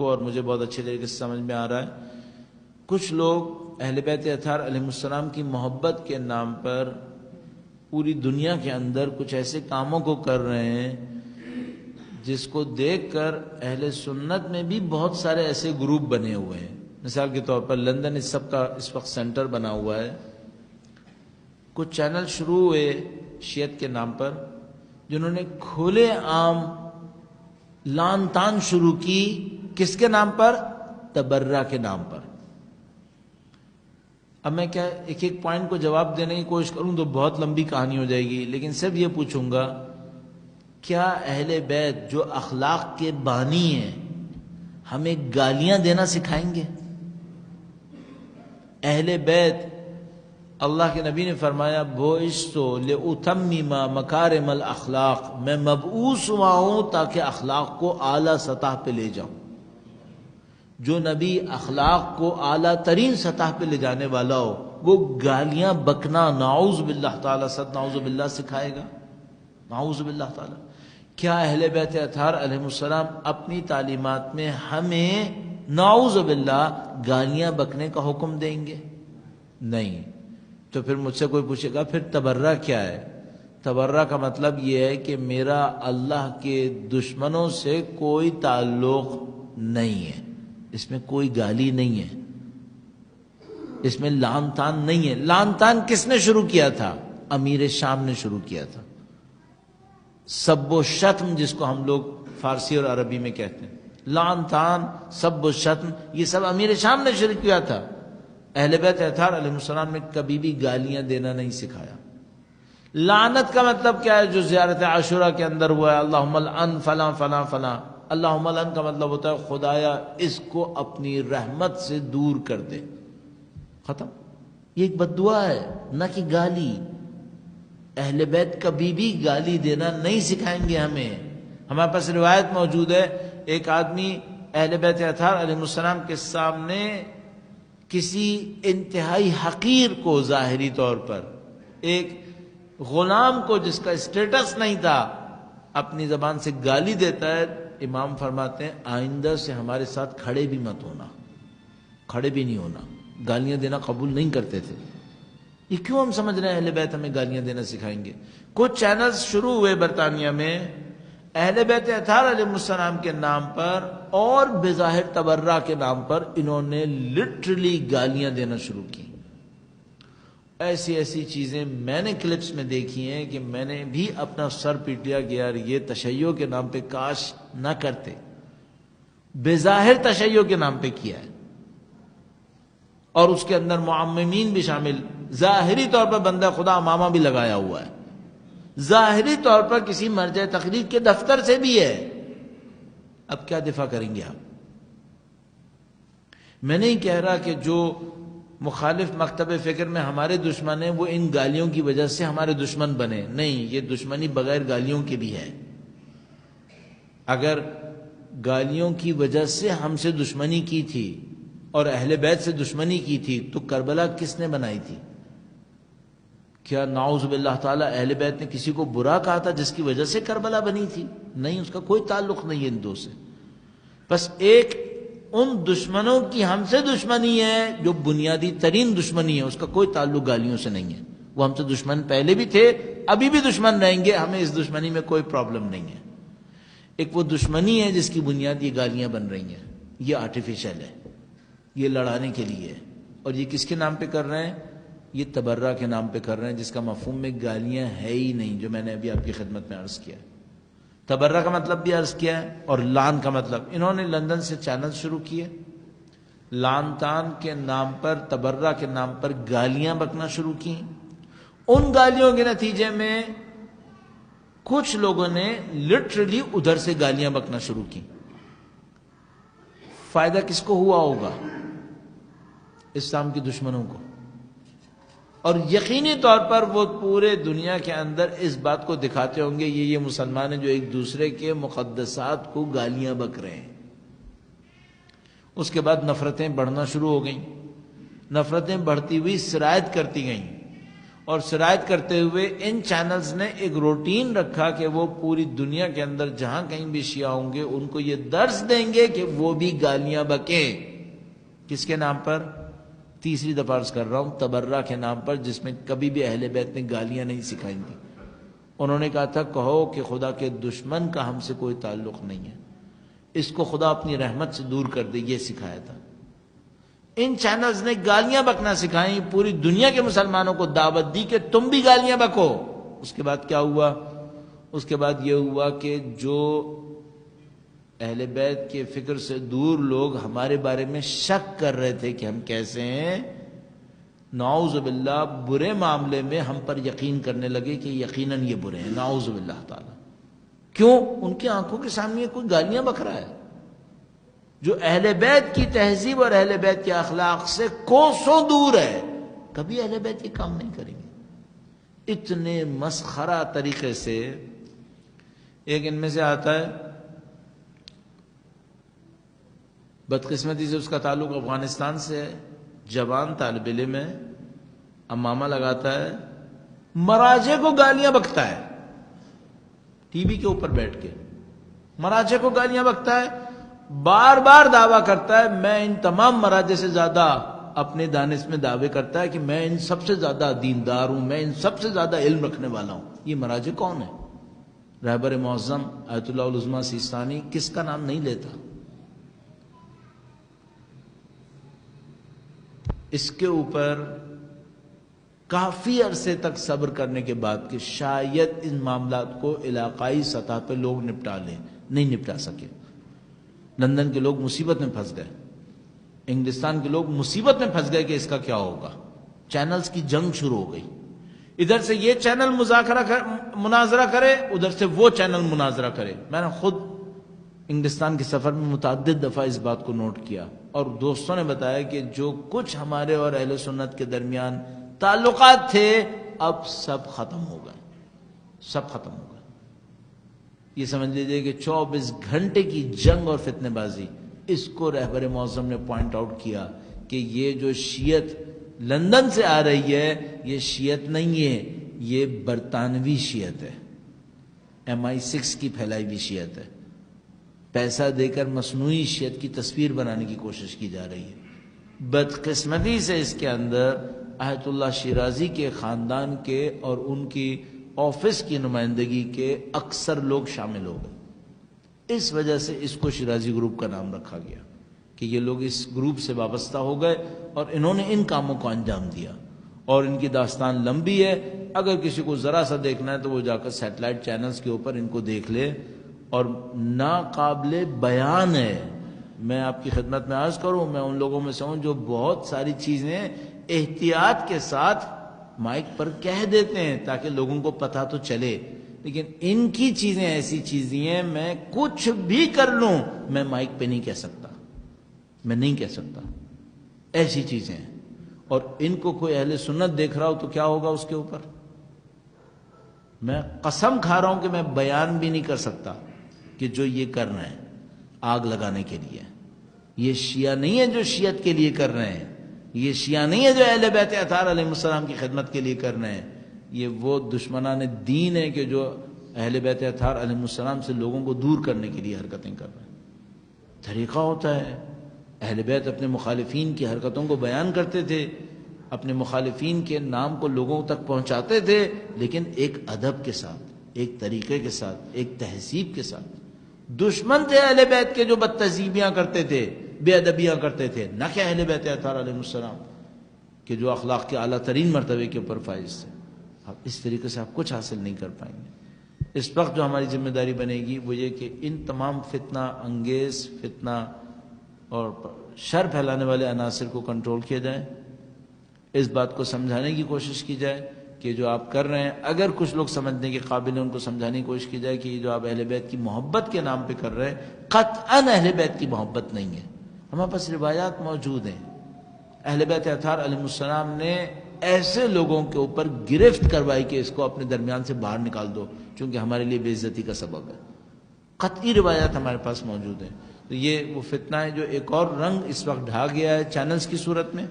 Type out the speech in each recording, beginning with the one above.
اور مجھے بہت اچھے طریقے سے سمجھ میں آ رہا ہے. کچھ لوگ اہل بیت اطہار علیہ السلام کی محبت کے نام پر پوری دنیا کے اندر کچھ ایسے کاموں کو کر رہے ہیں جس کو دیکھ کر اہل سنت میں بھی بہت سارے ایسے گروپ بنے ہوئے ہیں. مثال کے طور پر لندن اس سب کا اس وقت سینٹر بنا ہوا ہے. کچھ چینل شروع ہوئے شیعت کے نام پر جنہوں نے کھلے عام لان تان شروع کی. کس کے نام پر؟ تبرہ کے نام پر. اب میں کیا ایک ایک پوائنٹ کو جواب دینے کی کوشش کروں تو بہت لمبی کہانی ہو جائے گی، لیکن صرف یہ پوچھوں گا کیا اہل بیت جو اخلاق کے بانی ہیں ہمیں گالیاں دینا سکھائیں گے؟ اہل بیت، اللہ کے نبی نے فرمایا بُعِثْتُ لِأُتَمِّمَ مَكَارِمَ الْأَخْلَاق، میں مبعوث ہوا ہوں تاکہ اخلاق کو اعلیٰ سطح پہ لے جاؤں. جو نبی اخلاق کو اعلیٰ ترین سطح پہ لے جانے والا ہو وہ گالیاں بکنا نعوذ باللہ تعالیٰ صد نعوذ باللہ سکھائے گا؟ نعوذ باللہ تعالیٰ. کیا اہل بیت اطہار علیہ السلام اپنی تعلیمات میں ہمیں نعوذ باللہ گالیاں بکنے کا حکم دیں گے؟ نہیں. تو پھر مجھ سے کوئی پوچھے گا پھر تبرہ کیا ہے؟ تبرہ کا مطلب یہ ہے کہ میرا اللہ کے دشمنوں سے کوئی تعلق نہیں ہے، اس میں کوئی گالی نہیں ہے، اس میں لعن طعن نہیں ہے. لعن طعن کس نے شروع کیا تھا؟ امیر شام نے شروع کیا تھا. سب و شتم جس کو ہم لوگ فارسی اور عربی میں کہتے ہیں، لعن طعن سب و شتم، یہ سب امیر شام نے شروع کیا تھا. اہل بیت اطہار علیہ السلام نے کبھی بھی گالیاں دینا نہیں سکھایا. لعنت کا مطلب کیا ہے جو زیارت عاشورہ کے اندر ہوا ہے؟ اللہم العن فلاں فلاں فلاں. اللہم العن کا مطلب ہوتا ہے خدایا اس کو اپنی رحمت سے دور کر دے. ختم. یہ ایک بد دعا ہے، نہ کہ گالی. اہل بیت کبھی بھی گالی دینا نہیں سکھائیں گے ہمیں. ہمارے پاس روایت موجود ہے ایک آدمی اہل بیت اطہار علیہ السلام کے سامنے کسی انتہائی حقیر کو ظاہری طور پر، ایک غلام کو جس کا اسٹیٹس نہیں تھا، اپنی زبان سے گالی دیتا ہے. امام فرماتے ہیں آئندہ سے ہمارے ساتھ کھڑے بھی مت ہونا، کھڑے بھی نہیں ہونا. گالیاں دینا قبول نہیں کرتے تھے. یہ کیوں ہم سمجھ رہے ہیں اہل بیت ہمیں گالیاں دینا سکھائیں گے؟ کچھ چینلز شروع ہوئے برطانیہ میں اہل بیت اطہار علیہ السلام کے نام پر اور بظاہر تبرہ کے نام پر انہوں نے لٹرلی گالیاں دینا شروع کی. ایسی ایسی چیزیں میں نے کلپس میں دیکھی ہیں کہ میں نے بھی اپنا سر پیٹ لیا کہ یار یہ تشیع کے نام پہ کاش نہ کرتے. بظاہر تشیع کے نام پہ کیا ہے اور اس کے اندر معممین بھی شامل. ظاہری طور پر بندہ خدا امامہ بھی لگایا ہوا ہے، ظاہری طور پر کسی مرجع تقریر کے دفتر سے بھی ہے. اب کیا دفاع کریں گے آپ؟ میں نہیں کہہ رہا کہ جو مخالف مکتب فکر میں ہمارے دشمن ہیں وہ ان گالیوں کی وجہ سے ہمارے دشمن بنے. نہیں، یہ دشمنی بغیر گالیوں کی بھی ہے. اگر گالیوں کی وجہ سے ہم سے دشمنی کی تھی اور اہل بیت سے دشمنی کی تھی تو کربلا کس نے بنائی تھی؟ کیا نعوذ باللہ تعالیٰ اہل بیت نے کسی کو برا کہا تھا جس کی وجہ سے کربلا بنی تھی؟ نہیں، اس کا کوئی تعلق نہیں ہے ان دو سے. بس ایک ان دشمنوں کی ہم سے دشمنی ہے جو بنیادی ترین دشمنی ہے، اس کا کوئی تعلق گالیوں سے نہیں ہے. وہ ہم سے دشمن پہلے بھی تھے، ابھی بھی دشمن رہیں گے. ہمیں اس دشمنی میں کوئی پرابلم نہیں ہے. ایک وہ دشمنی ہے جس کی بنیاد یہ گالیاں بن رہی ہیں. یہ آرٹیفیشل ہے، یہ لڑانے کے لیے ہے. اور یہ کس کے نام پہ کر رہے ہیں؟ یہ تبرہ کے نام پہ کر رہے ہیں جس کا مفہوم میں گالیاں ہے ہی نہیں، جو میں نے ابھی آپ کی خدمت میں عرض کیا. تبرہ کا مطلب بھی عرض کیا ہے اور لعن کا مطلب. انہوں نے لندن سے چینل شروع کیے، لعن طعن کے نام پر، تبرہ کے نام پر گالیاں بکنا شروع کی. ان گالیوں کے نتیجے میں کچھ لوگوں نے لٹرلی ادھر سے گالیاں بکنا شروع کی. فائدہ کس کو ہوا ہوگا؟ اسلام کے دشمنوں کو. اور یقینی طور پر وہ پورے دنیا کے اندر اس بات کو دکھاتے ہوں گے یہ مسلمان ہیں جو ایک دوسرے کے مقدسات کو گالیاں بک رہے ہیں. اس کے بعد نفرتیں بڑھنا شروع ہو گئیں. نفرتیں بڑھتی ہوئی سرایت کرتی گئیں اور سرایت کرتے ہوئے ان چینلز نے ایک روٹین رکھا کہ وہ پوری دنیا کے اندر جہاں کہیں بھی شیعہ ہوں گے ان کو یہ درس دیں گے کہ وہ بھی گالیاں بکیں. کس کے نام پر؟ تیسری دفعہ عرض کر رہا ہوں، تبرہ کے نام پر، جس میں کبھی بھی اہل بیت نے گالیاں نہیں سکھائیں گی. انہوں نے کہا تھا کہو کہ خدا کے دشمن کا ہم سے کوئی تعلق نہیں ہے، اس کو خدا اپنی رحمت سے دور کر دے، یہ سکھایا تھا. ان چینلز نے گالیاں بکنا سکھائیں، پوری دنیا کے مسلمانوں کو دعوت دی کہ تم بھی گالیاں بکو. اس کے بعد کیا ہوا؟ اس کے بعد یہ ہوا کہ جو اہل بیت کے فکر سے دور لوگ ہمارے بارے میں شک کر رہے تھے کہ ہم کیسے ہیں، نعوذ باللہ برے معاملے میں ہم پر یقین کرنے لگے کہ یقیناً یہ برے ہیں، نعوذ باللہ تعالی. کیوں؟ ان کی آنکھوں کے سامنے کوئی گالیاں بک رہا ہے جو اہل بیت کی تہذیب اور اہل بیت کے اخلاق سے کوسوں دور ہے. کبھی اہل بیت یہ کام نہیں کریں گے. اتنے مسخرہ طریقے سے ایک ان میں سے آتا ہے، بدقسمتی سے اس کا تعلق افغانستان سے ہے، جوان طالب علم ہے، امامہ لگاتا ہے، مراجع کو گالیاں بکتا ہے، ٹی وی کے اوپر بیٹھ کے مراجع کو گالیاں بکتا ہے، بار بار دعویٰ کرتا ہے میں ان تمام مراجع سے زیادہ، اپنے دانش میں دعوے کرتا ہے کہ میں ان سب سے زیادہ دیندار ہوں، میں ان سب سے زیادہ علم رکھنے والا ہوں. یہ مراجع کون ہے؟ رہبر معظم آیت اللہ العظمیٰ سیستانی، کس کا نام نہیں لیتا. اس کے اوپر کافی عرصے تک صبر کرنے کے بعد کہ شاید ان معاملات کو علاقائی سطح پہ لوگ نپٹا لیں، نہیں نپٹا سکے. لندن کے لوگ مصیبت میں پھنس گئے، انگلستان کے لوگ مصیبت میں پھنس گئے کہ اس کا کیا ہوگا. چینلز کی جنگ شروع ہو گئی، ادھر سے یہ چینل مناظرہ کرے، ادھر سے وہ چینل مناظرہ کرے. میں نے خود انگلستان کے سفر میں متعدد دفعہ اس بات کو نوٹ کیا، اور دوستوں نے بتایا کہ جو کچھ ہمارے اور اہل سنت کے درمیان تعلقات تھے اب سب ختم ہو گئے، سب ختم ہو گئے. یہ سمجھ لیجئے کہ 24 گھنٹے کی جنگ اور فتنے بازی. اس کو رہبر معظم نے پوائنٹ آؤٹ کیا کہ یہ جو شیعت لندن سے آ رہی ہے یہ شیعت نہیں ہے، یہ برطانوی شیعت ہے، MI6 کی پھیلائی ہوئی شیعت ہے. پیسہ دے کر مصنوعی شیعت کی تصویر بنانے کی کوشش کی جا رہی ہے. بدقسمتی سے اس کے اندر آیت اللہ شیرازی کے خاندان کے اور ان کی آفس کی نمائندگی کے اکثر لوگ شامل ہو گئے. اس وجہ سے اس کو شیرازی گروپ کا نام رکھا گیا کہ یہ لوگ اس گروپ سے وابستہ ہو گئے اور انہوں نے ان کاموں کو انجام دیا. اور ان کی داستان لمبی ہے، اگر کسی کو ذرا سا دیکھنا ہے تو وہ جا کر سیٹلائٹ چینلز کے اوپر ان کو دیکھ لے، اور ناقابل بیان ہے. میں آپ کی خدمت میں عرض کروں، میں ان لوگوں میں سے ہوں جو بہت ساری چیزیں احتیاط کے ساتھ مائک پر کہہ دیتے ہیں تاکہ لوگوں کو پتہ تو چلے، لیکن ان کی چیزیں ایسی چیزیں ہیں میں کچھ بھی کر لوں میں مائک پہ نہیں کہہ سکتا، میں نہیں کہہ سکتا، ایسی چیزیں ہیں. اور ان کو کوئی اہل سنت دیکھ رہا ہو تو کیا ہوگا اس کے اوپر؟ میں قسم کھا رہا ہوں کہ میں بیان بھی نہیں کر سکتا کہ جو یہ کر رہے ہیں آگ لگانے کے لیے، یہ شیعہ نہیں ہے جو شیعت کے لیے کر رہے ہیں، یہ شیعہ نہیں ہے جو اہل بیت اطہار علیہ السلام کی خدمت کے لیے کر رہے ہیں، یہ وہ دشمنان دین ہے کہ جو اہل بیت اطہار علیہ السلام سے لوگوں کو دور کرنے کے لیے حرکتیں کر رہے ہیں. طریقہ ہوتا ہے. اہل بیت اپنے مخالفین کی حرکتوں کو بیان کرتے تھے، اپنے مخالفین کے نام کو لوگوں تک پہنچاتے تھے، لیکن ایک ادب کے ساتھ، ایک طریقے کے ساتھ، ایک تہذیب کے ساتھ. دشمن تھے اہل بیت کے جو بد تہذیبیاں کرتے تھے، بے ادبیاں کرتے تھے، نہ کہ اہل بیت اطہار علیہ السلام کہ جو اخلاق کے اعلیٰ ترین مرتبے کے اوپر فائز تھے. اب اس طریقے سے آپ کچھ حاصل نہیں کر پائیں گے. اس وقت جو ہماری ذمہ داری بنے گی وہ یہ کہ ان تمام فتنہ انگیز، فتنہ اور شر پھیلانے والے عناصر کو کنٹرول کیا جائے. اس بات کو سمجھانے کی کوشش کی جائے کہ جو آپ کر رہے ہیں، اگر کچھ لوگ سمجھنے کے قابل ہیں ان کو سمجھانے کی کوشش کی جائے کہ یہ جو آپ اہل بیت کی محبت کے نام پہ کر رہے ہیں قطعاً اہل بیت کی محبت نہیں ہے. ہمارے پاس روایات موجود ہیں، اہل بیت اطہار علیہ السلام نے ایسے لوگوں کے اوپر گرفت کروائی کہ اس کو اپنے درمیان سے باہر نکال دو چونکہ ہمارے لیے بے عزتی کا سبب ہے. قطعی روایات ہمارے پاس موجود ہیں. تو یہ وہ فتنہ ہے جو ایک اور رنگ اس وقت ڈھا گیا ہے چینلز کی صورت میں،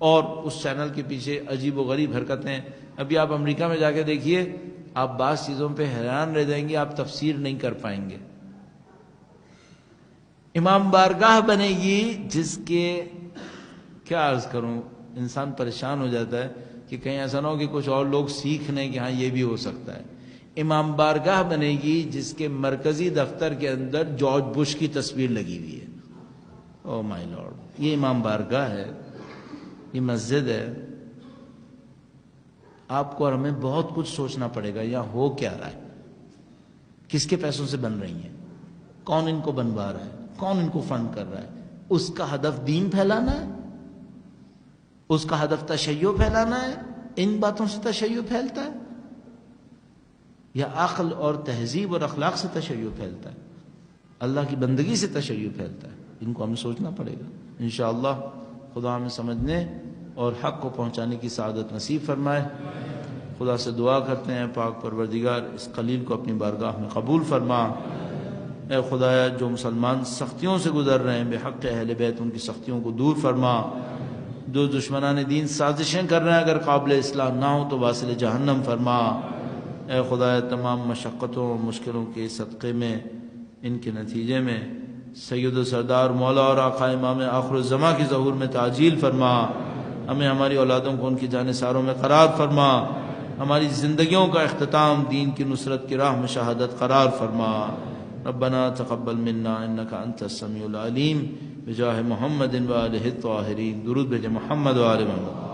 اور اس چینل کے پیچھے عجیب و غریب حرکتیں. ابھی آپ امریکہ میں جا کے دیکھیے، آپ بعض چیزوں پہ حیران رہ جائیں گے، آپ تفسیر نہیں کر پائیں گے. امام بارگاہ بنے گی جس کے، کیا عرض کروں، انسان پریشان ہو جاتا ہے کہ کہیں ایسا نہ ہو کہ کچھ اور لوگ سیکھ لیں کہ ہاں یہ بھی ہو سکتا ہے. امام بارگاہ بنے گی جس کے مرکزی دفتر کے اندر جارج بش کی تصویر لگی ہوئی ہے. او مائی لارڈ، یہ امام بارگاہ ہے، یہ مسجد ہے. آپ کو اور ہمیں بہت کچھ سوچنا پڑے گا یہاں ہو کیا رہا ہے، کس کے پیسوں سے بن رہی ہیں، کون ان کو بنوا رہا ہے، کون ان کو فنڈ کر رہا ہے. اس کا ہدف دین پھیلانا ہے، اس کا ہدف تشیع پھیلانا ہے. ان باتوں سے تشیع پھیلتا ہے یا عقل اور تہذیب اور اخلاق سے تشیع پھیلتا ہے، اللہ کی بندگی سے تشیع پھیلتا ہے. ان کو ہمیں سوچنا پڑے گا. انشاءاللہ خدا ہمیں سمجھنے اور حق کو پہنچانے کی سعادت نصیب فرمائے. خدا سے دعا کرتے ہیں پاک پروردگار اس قلیل کو اپنی بارگاہ میں قبول فرما. اے خدایا، جو مسلمان سختیوں سے گزر رہے ہیں بے حق اہل بیت، ان کی سختیوں کو دور فرما. جو دشمنان دین سازشیں کر رہے ہیں اگر قابل اصلاح نہ ہو تو واصل جہنم فرما. اے خدایا، تمام مشقتوں اور مشکلوں کے صدقے میں، ان کے نتیجے میں سید و سردار مولا اور آقا امام آخر الزماں کی ظہور میں تعجیل فرما. ہمیں ہماری اولادوں کو ان کی جانثاروں میں قرار فرما. ہماری زندگیوں کا اختتام دین کی نصرت کی راہ میں شہادت قرار فرما. ربنا تقبل منا انك انت السميع العليم بجاہ محمد و آلہ الطاہرین. درود بھیجے محمد و آل محمد.